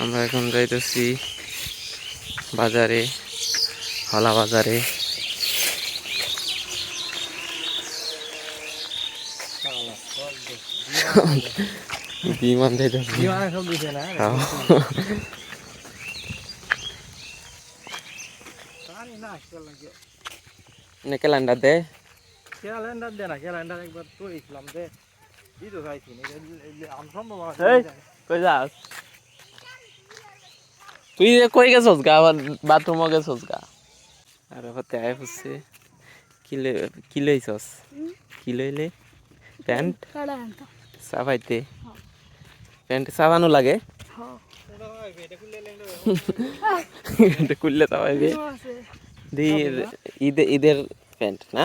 আমরা এখন যাইতেছি বাজারে, হলা বাজারে। বিমান যাইতেছি। ক্যালেন্ডার দে, ক্যালেন্ডার দে না, ক্যালেন্ডার একবার তো ইসলাম দে দিতে চাইছি কই যাস তুই? কই গেছস গা? আবার বাথরুমও গেছস গা? আর হতে আয় হচ্ছে কি লইছস? কি লইলে? প্যান্ট সাবাইতে? প্যান্ট সাবানো লাগে? এটা খুললে সাবাইবে? ঈদের প্যান্ট না?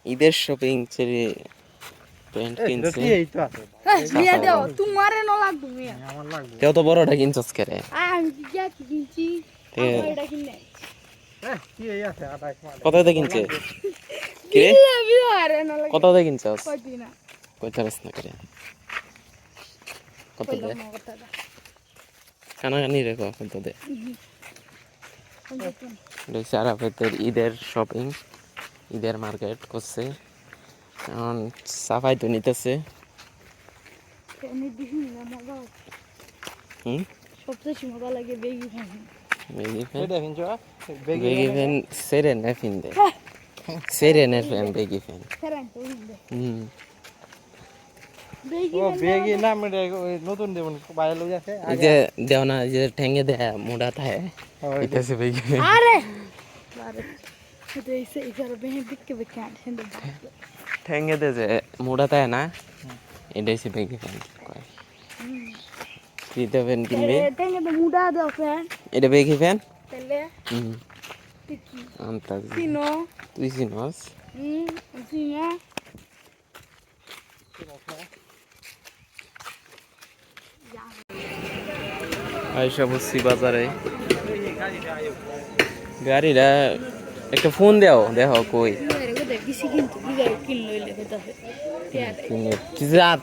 ঈদের শপিং ছেড়ে প্যান্ট কিনছে। কেউ তো বড়টা কিনছস কে রে? কততে কিনছে? কে কততে কিনছস? কইতে পারছ না করে? কততে? কানাকানি রে কততে? সারা পেতের ঈদের শপিং, ঈদের মার্কেট করছে। এখন সাফাই তো নিতেছে। সবচেয়ে মজা লাগে বেগি ফ্যান। বেগি ফ্যান সেরেনের ফ্যান দে, সেরেনের ফ্যান বেগি ফ্যান। নতুন দেবন বাইরে লই আছে এই যে দেও না, যে ঠেঙ্গে দে মোড়া থাকে, এটা সে বেগি ফ্যান। আরে আরে এটা এসে এখানে বেহে দিকে বেকে আছেন দে ঠেঙ্গে দে যে মোড়া থাকে না, এটা সে বেগি ফ্যান কয়। কি দেবেন কিনবে? ঠেঙ্গে দে মুডা দাও ফ্যান, এটা বেগি ফ্যান। তাহলে কি আন্তাজ চিনো? তুই চিনস? চিনো? আইসা বসছি বাজারে। গাড়িটা একটা ফোন দেও, দেখো কই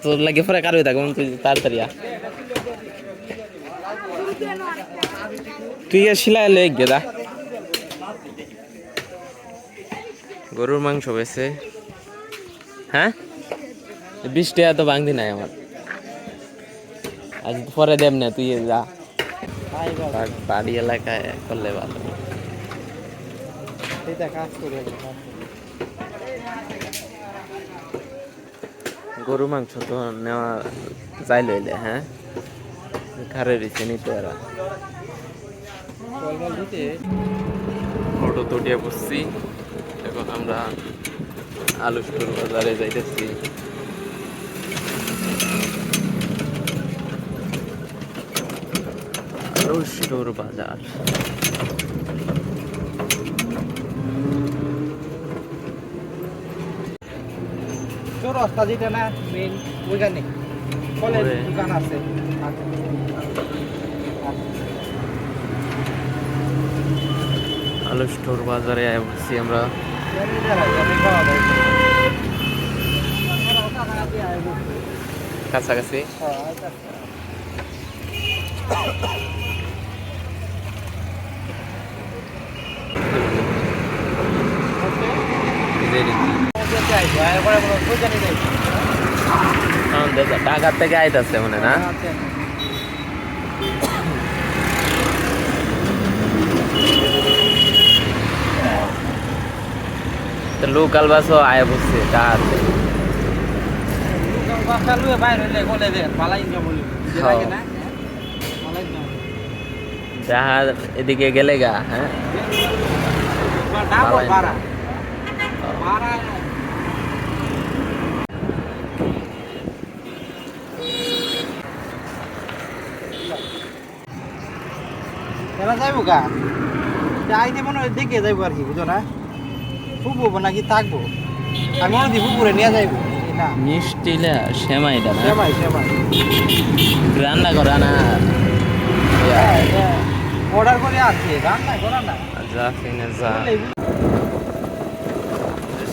তোর লাগে পরে কারো থাকবো তুই তাড়াতাড়ি। তুই সিলাই লেগ গেদা। গরুর মাংস বেছে। হ্যাঁ 20 টাকা তো ভাঙতি নাই আমার, আজ পরে দেব না, তুই যা। বাড়ি এলাকায় করলে ভালো। গরু মাংস তো নেওয়া যাই লইলে। হ্যাঁ ঘরে দিচ্ছে নিতে এরা। ফটো তুটিয়ে বসছি। এখন আমরা আলু স্টোর বাজারে যাইতেছি। আলু স্টোর বাজার। রাস্তা যেটা না মেইন ওইখানে কলেজ দোকান আছে। আলু স্টোর বাজারে বসছি আমরা। কাছাকাছি ঢাকার থেকে আইতাছে মানে না? লোকাল বাসও আয় বসছে ঢাকার থেকে। জাহাজ এদিকে গেলে গা। হ্যাঁ যাইব গা যাইতে মনে হয় দেখে যাইব আর কি, বুঝো না? ফুবো নাকি থাকবো, আমি মনে দিই ফুপুরে নিয়ে যাইব। মিষ্টিলা সেমাইটা না? সেমাই সেমাই রান্না করা না, অর্ডার করে আছে, রান্না করা না। যা কিনে যা।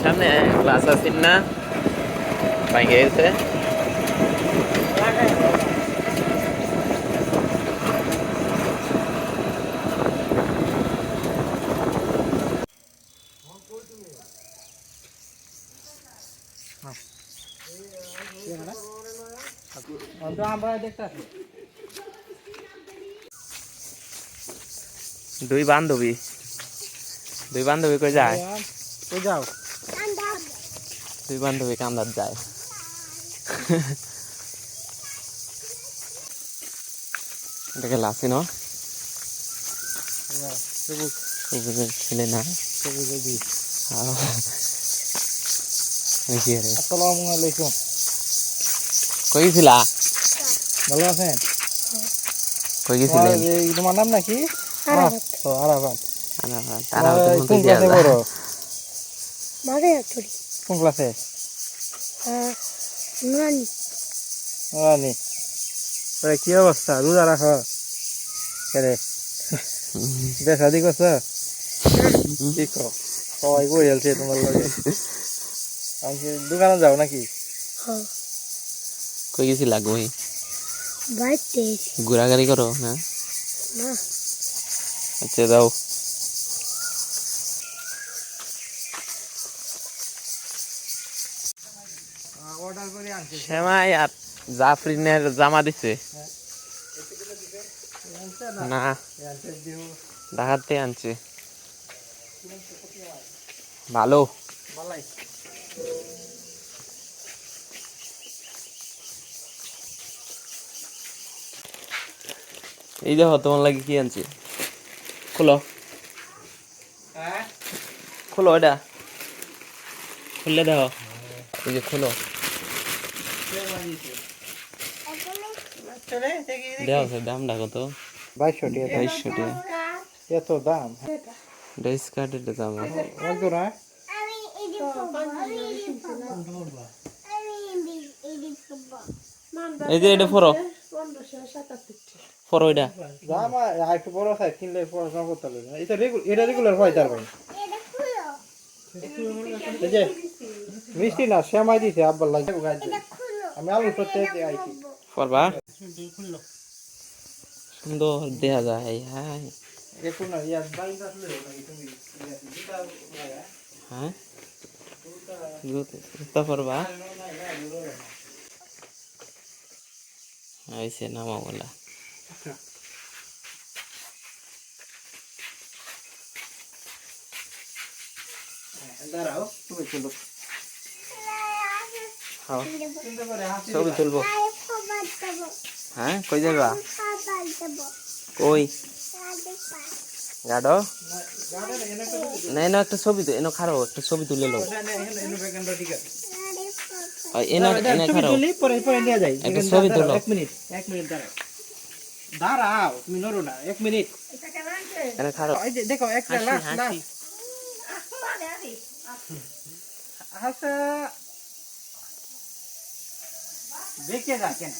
সামনে ক্লাস আছে না, ভেঙে গেছে। আমরা দেখতে আসি দুই বান্ধবী কই যায়? ওই যাও দুই বান্ধবী কান্দার যায়। এটাকে লাসি ন সবুজ সবুজের ছেলে না? সবুজের বীজ। কি রে আসসালামু আলাইকুম। কই গেছিলা? ভালো আছেন? কই গেছিলেন? তোমার নাম নাকি? আরাফাত। ও আরাফাত। তারা কোন ক্লাসে পড়ো? বাগে একটুরি কোন ক্লাসে? নুরানি রানি কি অবস্থা? রোজা রাখো রে? দেখা দি করছ? কি কো সবাই কই আলছে তোমার লগে? আমি কি দোকানে যাও নাকি? কই গেছিলা? কই বাইতে ঘোরাঘুরি করো না? না আচ্ছা যাও। অর্ডার করে আনছি। সেমাই আর জাফরিনের জামা দিছে না, ঢাকাতে আনছে। ভালো ভালাই এই দেখো তোমার লাগে কি আনছে। খোলো হ্যাঁ খোলো, এটা খুললে দেখো। এই যে খোলো, দেখো সে দামটা কত? 2200 টাকা। 2200 টাকা। এত দাম? ড্রেস কার্ডের দাম একদম না এই যে এটা ফরো ফরো এটা দাম আর একটু বড় সাইজ কিনলে পড়াশোনা করতে হবে না। এটা রেগুলার হয় তার ভাই। এই যে মিষ্টি না শ্যামাই দিছে আব্বার লাগে। আমি আলু সত্যি আইছি ফরবা সুন্দর দেখা যায়। হ্যাঁ দেখুন না ইয়ার বাইন্দা আসলে নাকি তুমি হ্যাঁ জুতা ফরবা আইসে নামা বলা। দাঁড়াও তুমি চলো হ্যাঁ ছবি তুলবো। হ্যাঁ কই যাবা? কই গাড়ো না, এনো একটা ছবি তো এনো খারো, একটা ছবি তুলে লো। এনো এনে খারো পরে পরে নিয়ে যাই। একটা ছবি তুলো। 1 মিনিট দাঁড়াও দাঁড়াও তুমি নড়ো না 1 মিনিট এনে খারো। এই যে দেখো একটা লাস্ট লাস্ট আচ্ছা দেখে যা কেন